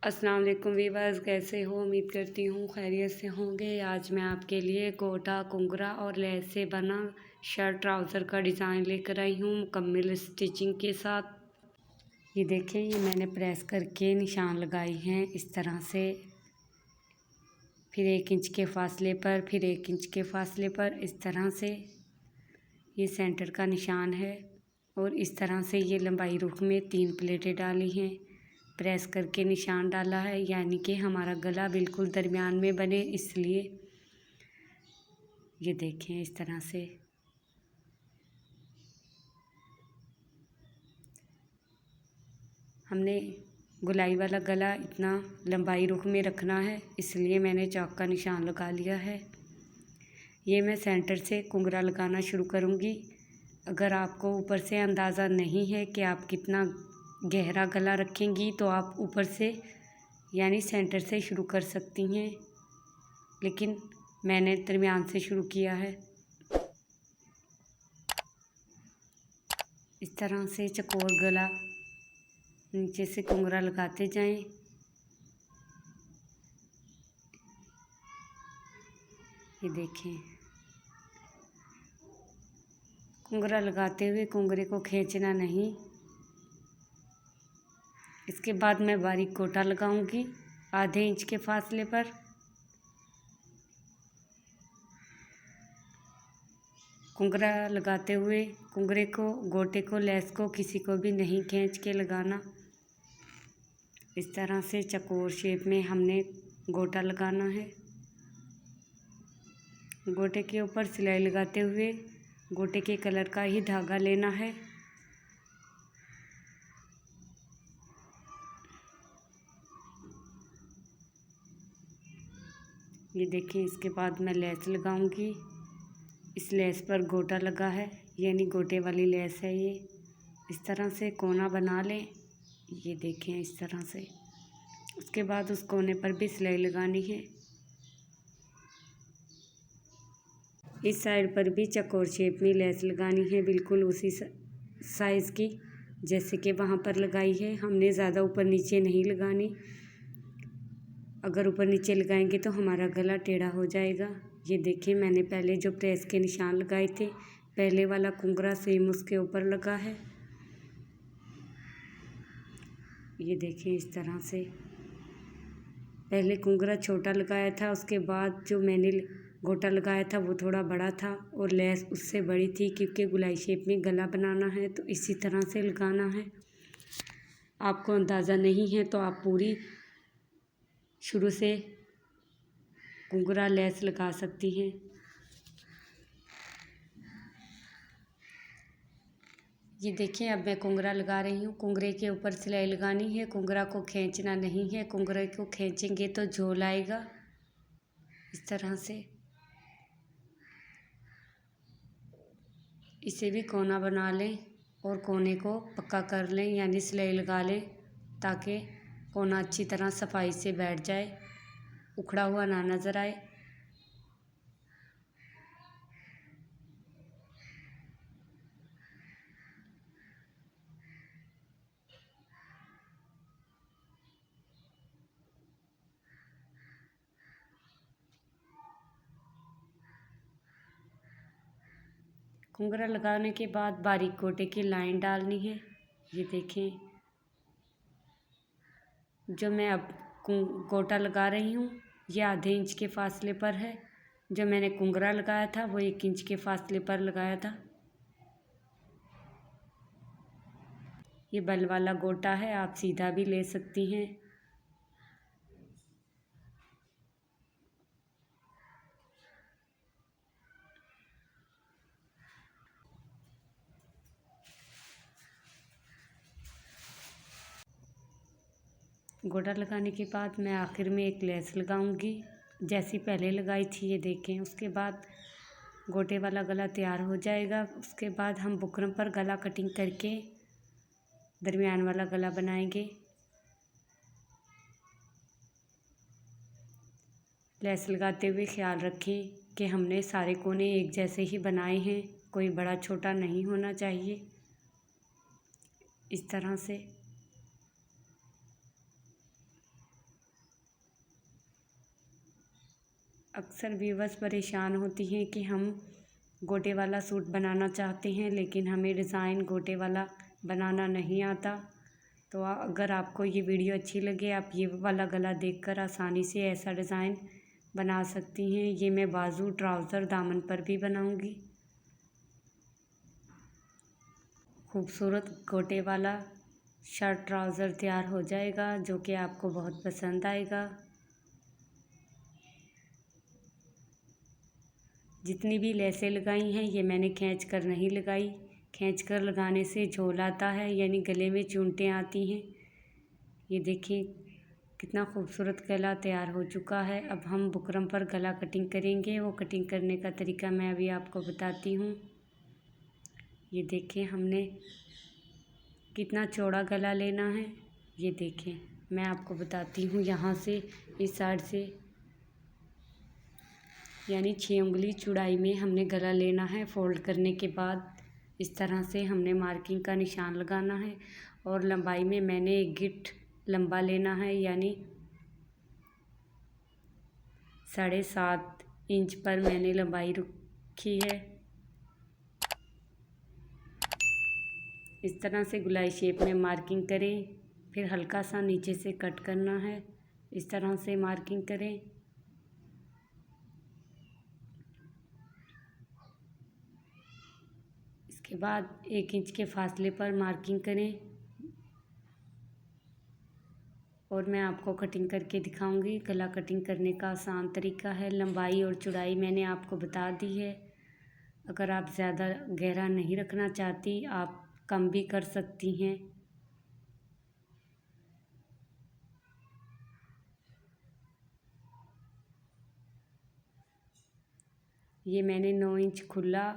अस्सलाम वालेकुम वीवर्स, कैसे हो? उम्मीद करती हूँ खैरियत से होंगे। आज मैं आपके लिए गोटा कुंगरा और लेस से बना शर्ट ट्राउज़र का डिज़ाइन लेकर आई हूँ मुकम्मल स्टिचिंग के साथ। ये देखें, ये मैंने प्रेस करके निशान लगाए हैं इस तरह से, फिर 1 इंच के फासले पर, फिर 1 इंच के फासले पर, इस तरह से ये सेंटर का निशान है। और इस तरह से ये लंबाई रुख में 3 प्लेटें डाली हैं, प्रेस करके निशान डाला है, यानी कि हमारा गला बिल्कुल दरमियान में बने, इसलिए ये देखें इस तरह से। हमने गुलाई वाला गला इतना लंबाई रुख में रखना है, इसलिए मैंने चौक का निशान लगा लिया है। ये मैं सेंटर से कुंगरा लगाना शुरू करूँगी। अगर आपको ऊपर से अंदाज़ा नहीं है कि आप कितना गहरा गला रखेंगी तो आप ऊपर से यानी सेंटर से शुरू कर सकती हैं, लेकिन मैंने दरमियान से शुरू किया है। इस तरह से चकोर गला नीचे से कुंगरा लगाते जाएं। ये देखें, कुंगरा लगाते हुए कुंगरे को खींचना नहीं। इसके बाद मैं बारीक गोटा लगाऊंगी आधे इंच के फासले पर। कुंगरा लगाते हुए कुंगरे को, गोटे को, लेस को किसी को भी नहीं खींच के लगाना। इस तरह से चकोर शेप में हमने गोटा लगाना है। गोटे के ऊपर सिलाई लगाते हुए गोटे के कलर का ही धागा लेना है। ये देखिए, इसके बाद मैं लेस लगाऊंगी। इस लेस पर गोटा लगा है, यानी गोटे वाली लेस है ये। इस तरह से कोना बना लें। ये देखें इस तरह से। उसके बाद उस कोने पर भी सिलाई लगानी है। इस साइड पर भी चकोर शेप में लेस लगानी है, बिल्कुल उसी साइज़ की जैसे कि वहाँ पर लगाई है। हमने ज़्यादा ऊपर नीचे नहीं लगानी। अगर ऊपर नीचे लगाएंगे तो हमारा गला टेढ़ा हो जाएगा। ये देखिए, मैंने पहले जो प्रेस के निशान लगाए थे, पहले वाला कुंगरा सेम उसके ऊपर लगा है। ये देखिए इस तरह से। पहले कुंगरा छोटा लगाया था, उसके बाद जो मैंने गोटा लगाया था वो थोड़ा बड़ा था और लेस उससे बड़ी थी, क्योंकि गुलाई शेप में गला बनाना है तो इसी तरह से लगाना है। आपको अंदाज़ा नहीं है तो आप पूरी शुरू से कुंगरा लेस लगा सकती हैं। ये देखिए, अब मैं कुंगरा लगा रही हूँ। कुंगरे के ऊपर सिलाई लगानी है, कुंगरा को खींचना नहीं है। कुंगरे को खींचेंगे तो झोल आएगा। इस तरह से इसे भी कोना बना लें और कोने को पक्का कर लें, यानी सिलाई लगा लें, ताकि कोना अच्छी तरह सफाई से बैठ जाए, उखड़ा हुआ ना नज़र आए। कुंगरा लगाने के बाद बारीक गोटे की लाइन डालनी है। ये देखें, जो मैं अब गोटा लगा रही हूँ ये आधे इंच के फासले पर है। जो मैंने कुंगरा लगाया था वो 1 इंच के फासले पर लगाया था। ये बल वाला गोटा है, आप सीधा भी ले सकती हैं। गोटा लगाने के बाद मैं आखिर में एक लेस लगाऊंगी, जैसी पहले लगाई थी। ये देखें, उसके बाद गोटे वाला गला तैयार हो जाएगा। उसके बाद हम बुकरम पर गला कटिंग करके दरमियान वाला गला बनाएंगे। लेस लगाते हुए ख्याल रखें कि हमने सारे कोने एक जैसे ही बनाए हैं, कोई बड़ा छोटा नहीं होना चाहिए। इस तरह से अक्सर व्यूअर्स परेशान होती हैं कि हम गोटे वाला सूट बनाना चाहते हैं लेकिन हमें डिज़ाइन गोटे वाला बनाना नहीं आता। तो अगर आपको ये वीडियो अच्छी लगे, आप ये वाला गला देखकर आसानी से ऐसा डिज़ाइन बना सकती हैं। ये मैं बाजू, ट्राउज़र, दामन पर भी बनाऊंगी। खूबसूरत गोटे वाला शर्ट ट्राउज़र तैयार हो जाएगा जो कि आपको बहुत पसंद आएगा। जितनी भी लेसें लगाई हैं ये मैंने खींच कर नहीं लगाई। खींच कर लगाने से झोल आता है, यानी गले में चूंटें आती हैं। ये देखिए कितना खूबसूरत गला तैयार हो चुका है। अब हम बुकरम पर गला कटिंग करेंगे। वो कटिंग करने का तरीका मैं अभी आपको बताती हूँ। ये देखें हमने कितना चौड़ा गला लेना है। ये देखें मैं आपको बताती हूँ, यहाँ से इस साइड से यानी 6 उंगली चौड़ाई में हमने गला लेना है। फोल्ड करने के बाद इस तरह से हमने मार्किंग का निशान लगाना है और लंबाई में मैंने 1 गिट्ठ लंबा लेना है, यानी 7.5 इंच पर मैंने लंबाई रखी है। इस तरह से गुलाई शेप में मार्किंग करें, फिर हल्का सा नीचे से कट करना है। इस तरह से मार्किंग करें। इसके बाद 1 इंच के फासले पर मार्किंग करें और मैं आपको कटिंग करके दिखाऊंगी। गला कटिंग करने का आसान तरीका है। लंबाई और चौड़ाई मैंने आपको बता दी है। अगर आप ज़्यादा गहरा नहीं रखना चाहती, आप कम भी कर सकती हैं। ये मैंने 9 इंच खुला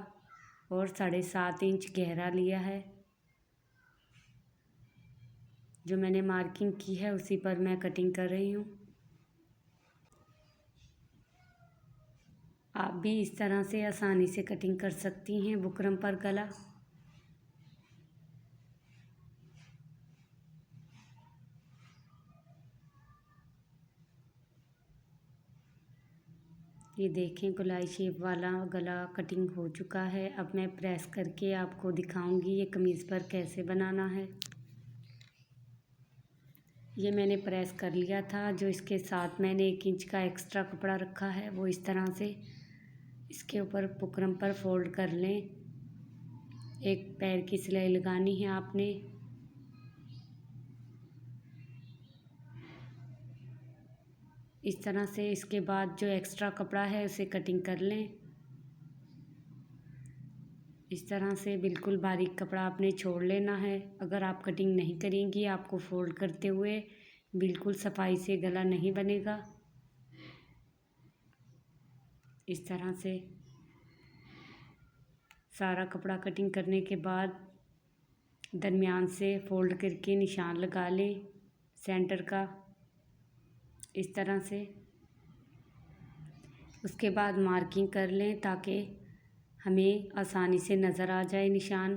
और 7.5 इंच गहरा लिया है। जो मैंने मार्किंग की है उसी पर मैं कटिंग कर रही हूँ। आप भी इस तरह से आसानी से कटिंग कर सकती हैं बुकरम पर गला। ये देखें गुलाई शेप वाला गला कटिंग हो चुका है। अब मैं प्रेस करके आपको दिखाऊंगी ये कमीज़ पर कैसे बनाना है। ये मैंने प्रेस कर लिया था। जो इसके साथ मैंने 1 इंच का एक्स्ट्रा कपड़ा रखा है वो इस तरह से इसके ऊपर बुकरम पर फोल्ड कर लें। एक पैर की सिलाई लगानी है आपने। इस तरह से इसके बाद जो एक्स्ट्रा कपड़ा है उसे कटिंग कर लें। इस तरह से बिल्कुल बारीक कपड़ा आपने छोड़ लेना है। अगर आप कटिंग नहीं करेंगी, आपको फोल्ड करते हुए बिल्कुल सफाई से गला नहीं बनेगा। इस तरह से सारा कपड़ा कटिंग करने के बाद दरमियान से फोल्ड करके निशान लगा लें सेंटर का, इस तरह से। उसके बाद मार्किंग कर लें ताकि हमें आसानी से नज़र आ जाए निशान।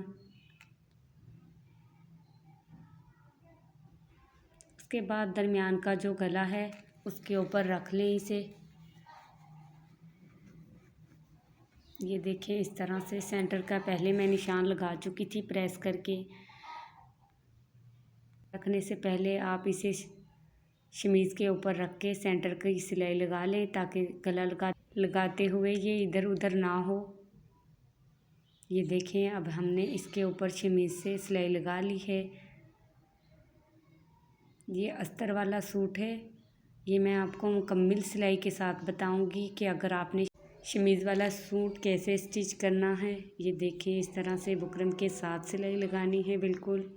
उसके बाद दरमियान का जो गला है उसके ऊपर रख लें इसे। ये देखें इस तरह से सेंटर का पहले मैं निशान लगा चुकी थी प्रेस करके। रखने से पहले आप इसे शमीज़ के ऊपर रख के सेंटर की सिलाई लगा लें ताकि गला लगाते हुए ये इधर उधर ना हो। ये देखें अब हमने इसके ऊपर शमीज़ से सिलाई लगा ली है। ये अस्तर वाला सूट है। ये मैं आपको मुकम्मल सिलाई के साथ बताऊंगी कि अगर आपने शमीज़ वाला सूट कैसे स्टिच करना है। ये देखें इस तरह से बुकरम के साथ सिलाई लगानी है। बिल्कुल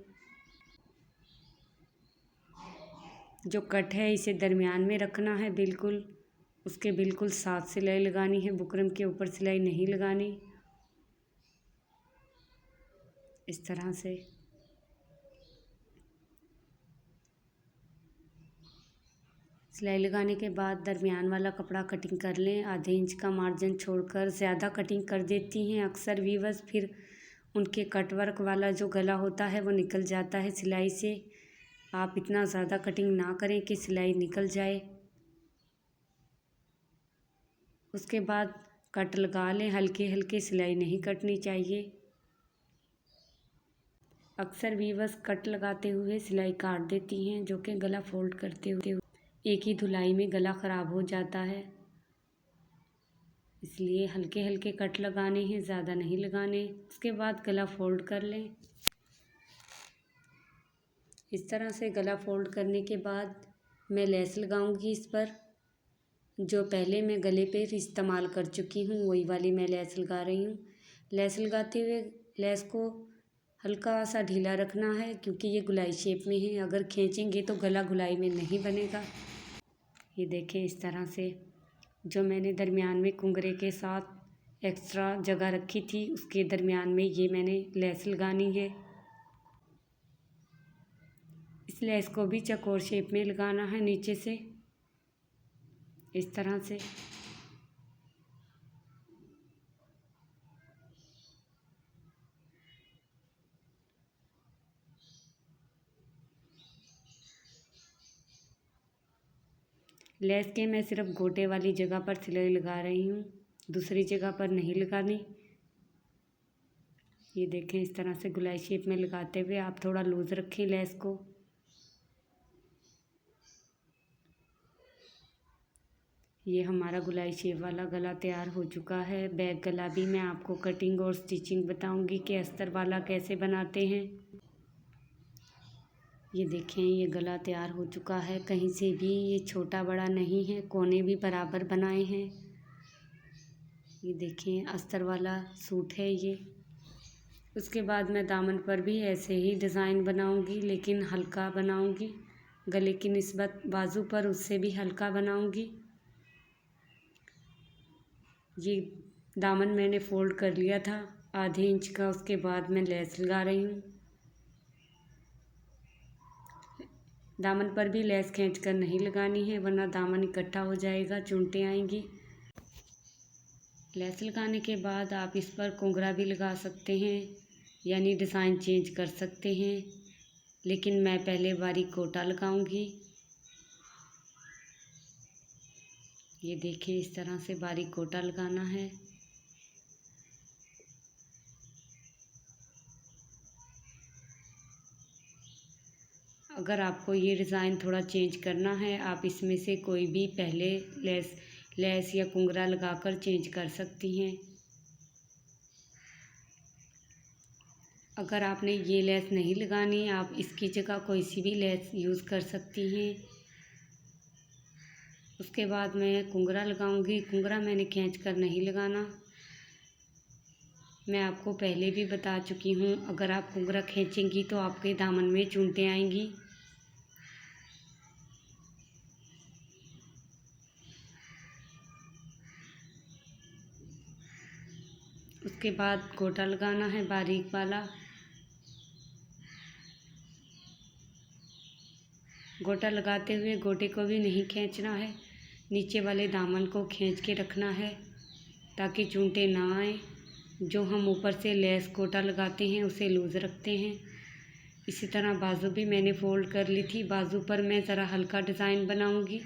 जो कट है इसे दरमियान में रखना है, बिल्कुल उसके बिल्कुल साथ सिलाई लगानी है। बुकरम के ऊपर सिलाई नहीं लगानी। इस तरह से सिलाई लगाने के बाद दरमियान वाला कपड़ा कटिंग कर लें। आधे इंच का मार्जिन छोड़कर ज़्यादा कटिंग कर देती हैं अक्सर वीवर्स, फिर उनके कटवर्क वाला जो गला होता है वो निकल जाता है सिलाई से। आप इतना ज़्यादा कटिंग ना करें कि सिलाई निकल जाए। उसके बाद कट लगा लें, हल्के हल्के, सिलाई नहीं कटनी चाहिए। अक्सर वीवर्स कट लगाते हुए सिलाई काट देती हैं, जो कि गला फोल्ड करते हुए एक ही धुलाई में गला ख़राब हो जाता है। इसलिए हल्के हल्के कट लगाने हैं, ज़्यादा नहीं लगाने। उसके बाद गला फोल्ड कर लें। इस तरह से गला फोल्ड करने के बाद मैं लेस लगाऊंगी इस पर। जो पहले मैं गले पे इस्तेमाल कर चुकी हूँ वही वाली मैं लेस लगा रही हूँ। लेस लगाते हुए लेस को हल्का सा ढीला रखना है, क्योंकि ये गुलाई शेप में है। अगर खींचेंगे तो गला गुलाई में नहीं बनेगा। ये देखें, इस तरह से जो मैंने दरमियान में कुंगरे के साथ एक्स्ट्रा जगह रखी थी उसके दरमियान में ये मैंने लेस लगानी है। इस लेस को भी चौकोर शेप में लगाना है नीचे से, इस तरह से। लेस के मैं सिर्फ गोटे वाली जगह पर सिलाई लगा रही हूँ, दूसरी जगह पर नहीं लगानी। ये देखें, इस तरह से गुलाई शेप में लगाते हुए आप थोड़ा लूज़ रखें लेस को। ये हमारा गुलाई शेप वाला गला तैयार हो चुका है। बैक गला भी मैं आपको कटिंग और स्टिचिंग बताऊंगी कि अस्तर वाला कैसे बनाते हैं। ये देखें, ये गला तैयार हो चुका है। कहीं से भी ये छोटा बड़ा नहीं है, कोने भी बराबर बनाए हैं। ये देखें, अस्तर वाला सूट है ये। उसके बाद मैं दामन पर भी ऐसे ही डिज़ाइन बनाऊंगी, लेकिन हल्का बनाऊंगी। गले की निस्बत बाजू पर उससे भी हल्का बनाऊंगी। ये दामन मैंने फ़ोल्ड कर लिया था आधे इंच का। उसके बाद मैं लेस लगा रही हूँ। दामन पर भी लेस खींचकर नहीं लगानी है, वरना दामन इकट्ठा हो जाएगा, चुनटें आएंगी। लेस लगाने के बाद आप इस पर घुंघरा भी लगा सकते हैं, यानी डिज़ाइन चेंज कर सकते हैं। लेकिन मैं पहले बारीक गोटा लगाऊंगी। ये देखिए, इस तरह से बारीक गोटा लगाना है। अगर आपको ये डिज़ाइन थोड़ा चेंज करना है, आप इसमें से कोई भी पहले लेस या घुंघरा लगाकर चेंज कर सकती हैं। अगर आपने ये लेस नहीं लगानी, आप इसकी जगह कोई सी भी लेस यूज़ कर सकती हैं। उसके बाद मैं घुंघरा लगाऊंगी। घुंघरा मैंने खींच कर नहीं लगाना, मैं आपको पहले भी बता चुकी हूँ। अगर आप घुंघरा खींचेंगी तो आपके दामन में चुनटें आएंगी। उसके बाद गोटा लगाना है बारीक वाला। गोटा लगाते हुए गोटे को भी नहीं खींचना है, नीचे वाले दामन को खींच के रखना है ताकि चुनटें ना आए। जो हम ऊपर से लेस गोटा लगाते हैं उसे लूज़ रखते हैं। इसी तरह बाजू भी मैंने फ़ोल्ड कर ली थी। बाजू पर मैं ज़रा हल्का डिज़ाइन बनाऊंगी।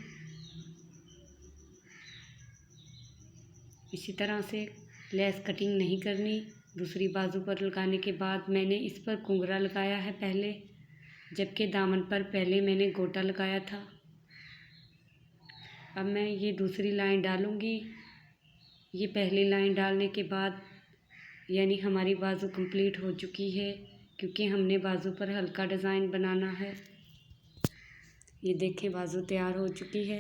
इसी तरह से लेस कटिंग नहीं करनी। दूसरी बाजू पर लगाने के बाद मैंने इस पर घुंघरा लगाया है पहले, जबकि दामन पर पहले मैंने गोटा लगाया था। अब मैं ये दूसरी लाइन डालूंगी। ये पहली लाइन डालने के बाद यानी हमारी बाजू कंप्लीट हो चुकी है, क्योंकि हमने बाजू पर हल्का डिज़ाइन बनाना है। ये देखें, बाजू तैयार हो चुकी है।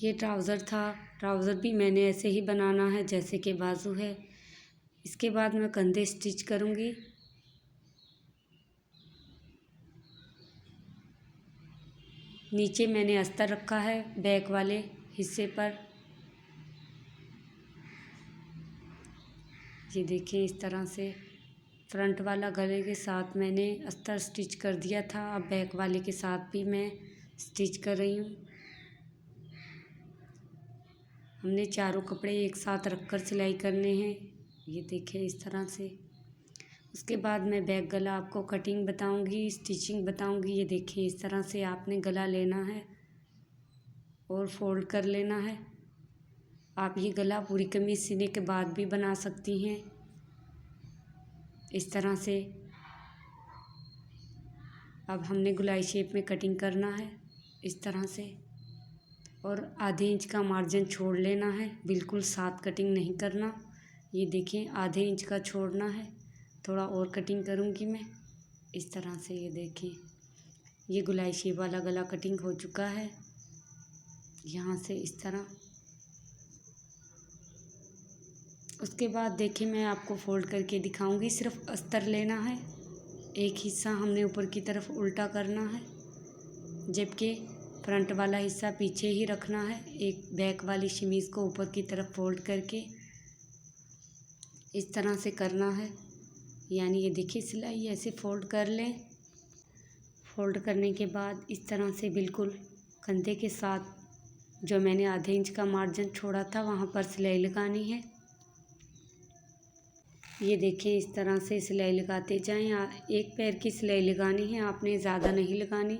ये ट्राउज़र था। ट्राउज़र भी मैंने ऐसे ही बनाना है जैसे कि बाजू है। इसके बाद मैं कंधे स्टिच करूँगी। नीचे मैंने अस्तर रखा है बैक वाले हिस्से पर। ये देखें, इस तरह से फ्रंट वाला गले के साथ मैंने अस्तर स्टिच कर दिया था। अब बैक वाले के साथ भी मैं स्टिच कर रही हूँ। हमने चारों कपड़े एक साथ रखकर सिलाई करने हैं। ये देखें, इस तरह से। उसके बाद मैं बैक गला आपको कटिंग बताऊंगी, स्टिचिंग बताऊंगी। ये देखिए, इस तरह से आपने गला लेना है। और फोल्ड कर लेना है। आप ये गला पूरी कमीज सीने के बाद भी बना सकती हैं इस तरह से। अब हमने गोलाई शेप में कटिंग करना है इस तरह से, और आधे इंच का मार्जिन छोड़ लेना है, बिल्कुल साथ कटिंग नहीं करना। ये देखिए आधे इंच का छोड़ना है, थोड़ा और कटिंग करूँगी मैं इस तरह से। ये देखिए ये गोलाई शेप वाला गला कटिंग हो चुका है यहाँ से इस तरह। उसके बाद देखिए मैं आपको फोल्ड करके दिखाऊंगी। सिर्फ अस्तर लेना है, एक हिस्सा हमने ऊपर की तरफ उल्टा करना है, जबकि फ्रंट वाला हिस्सा पीछे ही रखना है। एक बैक वाली शमीज़ को ऊपर की तरफ फोल्ड करके इस तरह से करना है। यानी ये देखिए सिलाई ऐसे फोल्ड कर लें। फोल्ड करने के बाद इस तरह से बिल्कुल कंधे के साथ जो मैंने आधे इंच का मार्जिन छोड़ा था वहाँ पर सिलाई लगानी है। ये देखिए इस तरह से सिलाई लगाते जाएं। एक पैर की सिलाई लगानी है, आपने ज़्यादा नहीं लगानी।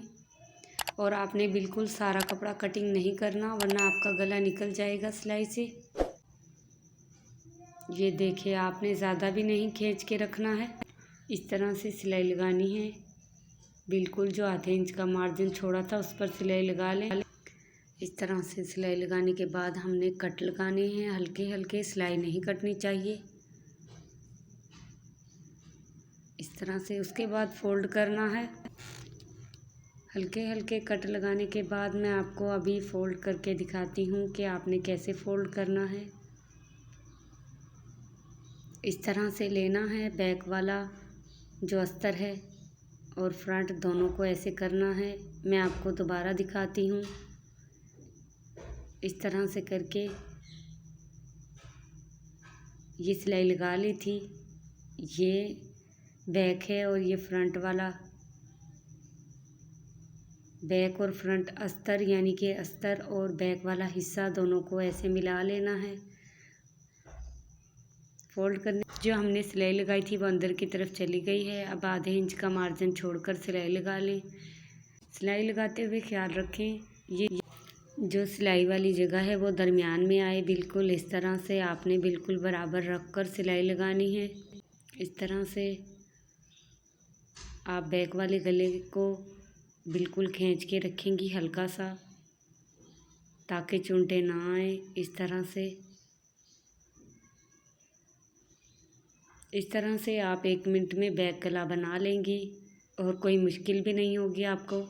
और आपने बिल्कुल सारा कपड़ा कटिंग नहीं करना, वरना आपका गला निकल जाएगा सिलाई से। ये देखिए आपने ज़्यादा भी नहीं खींच के रखना है, इस तरह से सिलाई लगानी है। बिल्कुल जो आधे इंच का मार्जिन छोड़ा था उस पर सिलाई लगा लें। इस तरह से सिलाई लगाने के बाद हमने कट लगाने हैं, हल्के हल्के, सिलाई नहीं कटनी चाहिए इस तरह से। उसके बाद फोल्ड करना है। हल्के हल्के कट लगाने के बाद मैं आपको अभी फोल्ड करके दिखाती हूँ कि आपने कैसे फोल्ड करना है। इस तरह से लेना है बैक वाला जो अस्तर है और फ्रंट दोनों को ऐसे करना है। मैं आपको दोबारा दिखाती हूँ। इस तरह से करके ये सिलाई लगा ली थी। ये बैक है और ये फ्रंट वाला, बैक और फ्रंट अस्तर, यानी कि अस्तर और बैक वाला हिस्सा दोनों को ऐसे मिला लेना है। फोल्ड करने जो हमने सिलाई लगाई थी वो अंदर की तरफ चली गई है। अब आधे इंच का मार्जिन छोड़कर सिलाई लगा लें। सिलाई लगाते हुए ख्याल रखें ये जो सिलाई वाली जगह है वो दरमियान में आए। बिल्कुल इस तरह से आपने बिल्कुल बराबर रख कर सिलाई लगानी है। इस तरह से आप बैक वाले गले को बिल्कुल खींच के रखेंगी हल्का सा, ताकि चुंटे ना आए। इस तरह से आप 1 मिनट में बैक गला बना लेंगी और कोई मुश्किल भी नहीं होगी आपको।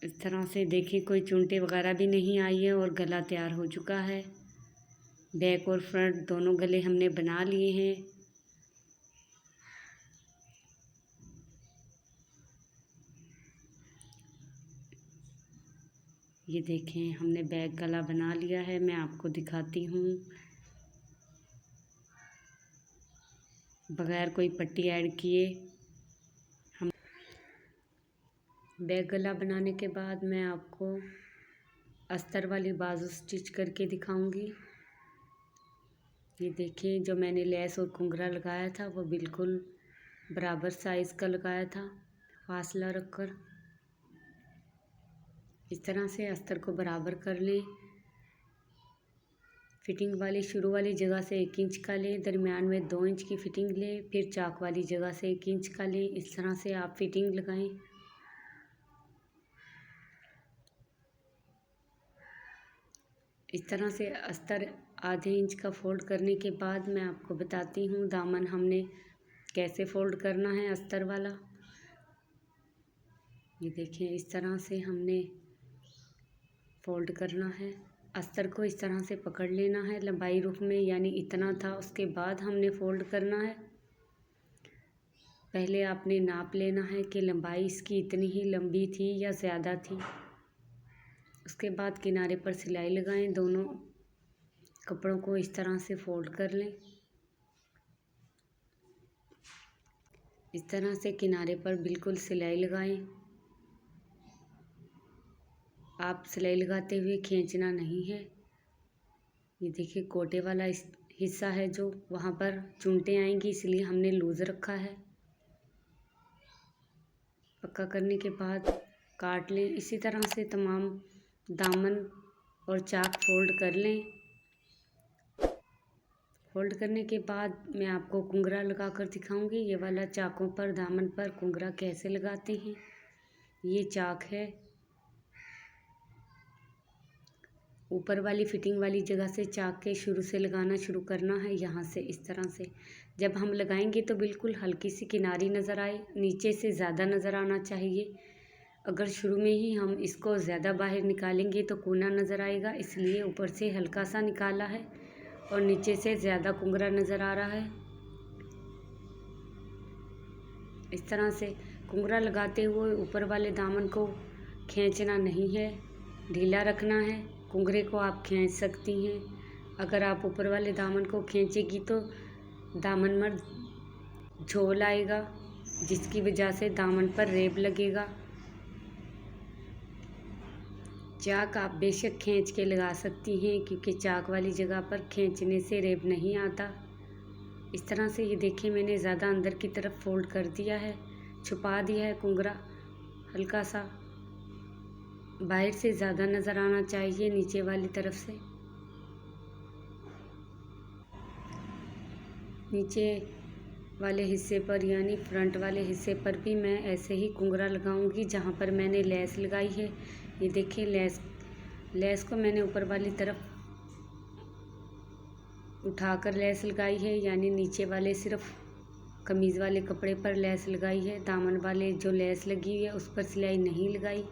इस तरह से देखिए कोई चुंटे वगैरह भी नहीं आई है और गला तैयार हो चुका है। बैक और फ्रंट दोनों गले हमने बना लिए हैं। ये देखें हमने बैक गला बना लिया है। मैं आपको दिखाती हूँ बगैर कोई पट्टी ऐड किए। हम बैक गला बनाने के बाद मैं आपको अस्तर वाली बाजू स्टिच करके दिखाऊंगी। ये देखिए जो मैंने लेस और घुंघरा लगाया था वो बिल्कुल बराबर साइज़ का लगाया था, फासला रखकर। इस तरह से अस्तर को बराबर कर लें। फिटिंग वाली शुरू वाली जगह से 1 इंच का लें, दरमियान में 2 इंच की फिटिंग लें, फिर चाक वाली जगह से 1 इंच का लें। इस तरह से आप फिटिंग लगाएं। इस तरह से अस्तर आधे इंच का फोल्ड करने के बाद मैं आपको बताती हूँ दामन हमने कैसे फोल्ड करना है अस्तर वाला। ये देखिए इस तरह से हमने फोल्ड करना है। अस्तर को इस तरह से पकड़ लेना है लंबाई रुख में, यानी इतना था, उसके बाद हमने फोल्ड करना है। पहले आपने नाप लेना है कि लंबाई इसकी इतनी ही लंबी थी या ज़्यादा थी। उसके बाद किनारे पर सिलाई लगाएं। दोनों कपड़ों को इस तरह से फोल्ड कर लें। इस तरह से किनारे पर बिल्कुल सिलाई लगाएं। आप सिलाई लगाते हुए खींचना नहीं है। ये देखिए कोटे वाला हिस्सा है जो, वहाँ पर चुंटे आएंगी, इसलिए हमने लूज़ रखा है। पक्का करने के बाद काट लें। इसी तरह से तमाम दामन और चाक फोल्ड कर लें। फोल्ड करने के बाद मैं आपको कुंगरा लगा कर दिखाऊंगी। ये वाला चाकों पर दामन पर कुंगरा कैसे लगाते हैं। ये चाक है, ऊपर वाली फिटिंग वाली जगह से चाक के शुरू से लगाना शुरू करना है। यहाँ से इस तरह से जब हम लगाएंगे तो बिल्कुल हल्की सी किनारी नज़र आए, नीचे से ज़्यादा नज़र आना चाहिए। अगर शुरू में ही हम इसको ज़्यादा बाहर निकालेंगे तो कोना नज़र आएगा, इसलिए ऊपर से हल्का सा निकाला है और नीचे से ज़्यादा कुंगरा नज़र आ रहा है। इस तरह से कुंगरा लगाते हुए ऊपर वाले दामन को खींचना नहीं है, ढीला रखना है। कुंगरे को आप खींच सकती हैं। अगर आप ऊपर वाले दामन को खींचेगी तो दामन में झोल आएगा, जिसकी वजह से दामन पर रेब लगेगा। चाक आप बेशक खींच के लगा सकती हैं, क्योंकि चाक वाली जगह पर खींचने से रेब नहीं आता। इस तरह से ये देखिए, मैंने ज़्यादा अंदर की तरफ फोल्ड कर दिया है, छुपा दिया है कुंगरा। हल्का सा बाहर से ज़्यादा नज़र आना चाहिए नीचे वाली तरफ से। नीचे वाले हिस्से पर यानी फ्रंट वाले हिस्से पर भी मैं ऐसे ही कुंगरा लगाऊंगी जहाँ पर मैंने लेस लगाई है। ये देखिए, लेस को मैंने ऊपर वाली तरफ उठाकर लेस लगाई है, यानी नीचे वाले सिर्फ कमीज़ वाले कपड़े पर लेस लगाई है। दामन वाले जो लेस लगी हुई है उस पर सिलाई नहीं लगाई।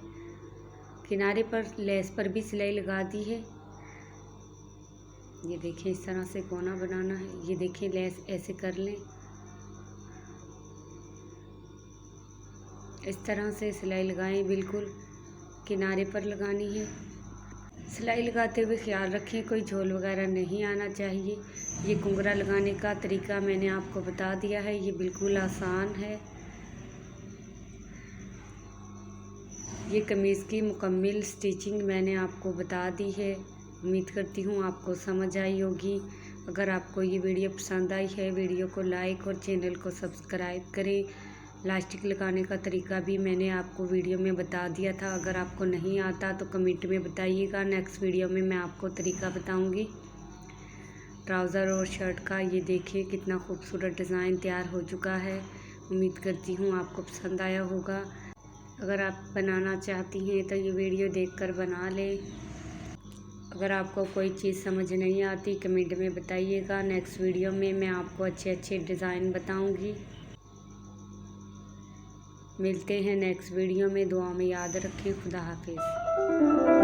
किनारे पर लेस पर भी सिलाई लगा दी है। ये देखें, इस तरह से कोना बनाना है। ये देखें, लेस ऐसे कर लें। इस तरह से सिलाई लगाएं, बिल्कुल किनारे पर लगानी है। सिलाई लगाते हुए ख्याल रखें कोई झोल वगैरह नहीं आना चाहिए। ये कुंगरा लगाने का तरीका मैंने आपको बता दिया है, ये बिल्कुल आसान है। ये कमीज़ की मुकम्मल स्टिचिंग मैंने आपको बता दी है। उम्मीद करती हूँ आपको समझ आई होगी। अगर आपको ये वीडियो पसंद आई है, वीडियो को लाइक और चैनल को सब्सक्राइब करें। इलास्टिक लगाने का तरीका भी मैंने आपको वीडियो में बता दिया था। अगर आपको नहीं आता तो कमेंट में बताइएगा, नेक्स्ट वीडियो में मैं आपको तरीका बताऊँगी। ट्राउज़र और शर्ट का ये देखिए कितना खूबसूरत डिज़ाइन तैयार हो चुका है। उम्मीद करती हूँ आपको पसंद आया होगा। अगर आप बनाना चाहती हैं तो ये वीडियो देखकर बना लें। अगर आपको कोई चीज़ समझ नहीं आती कमेंट में बताइएगा, नेक्स्ट वीडियो में मैं आपको अच्छे अच्छे डिज़ाइन बताऊंगी। मिलते हैं नेक्स्ट वीडियो में। दुआ में याद रखें। खुदा हाफिज़।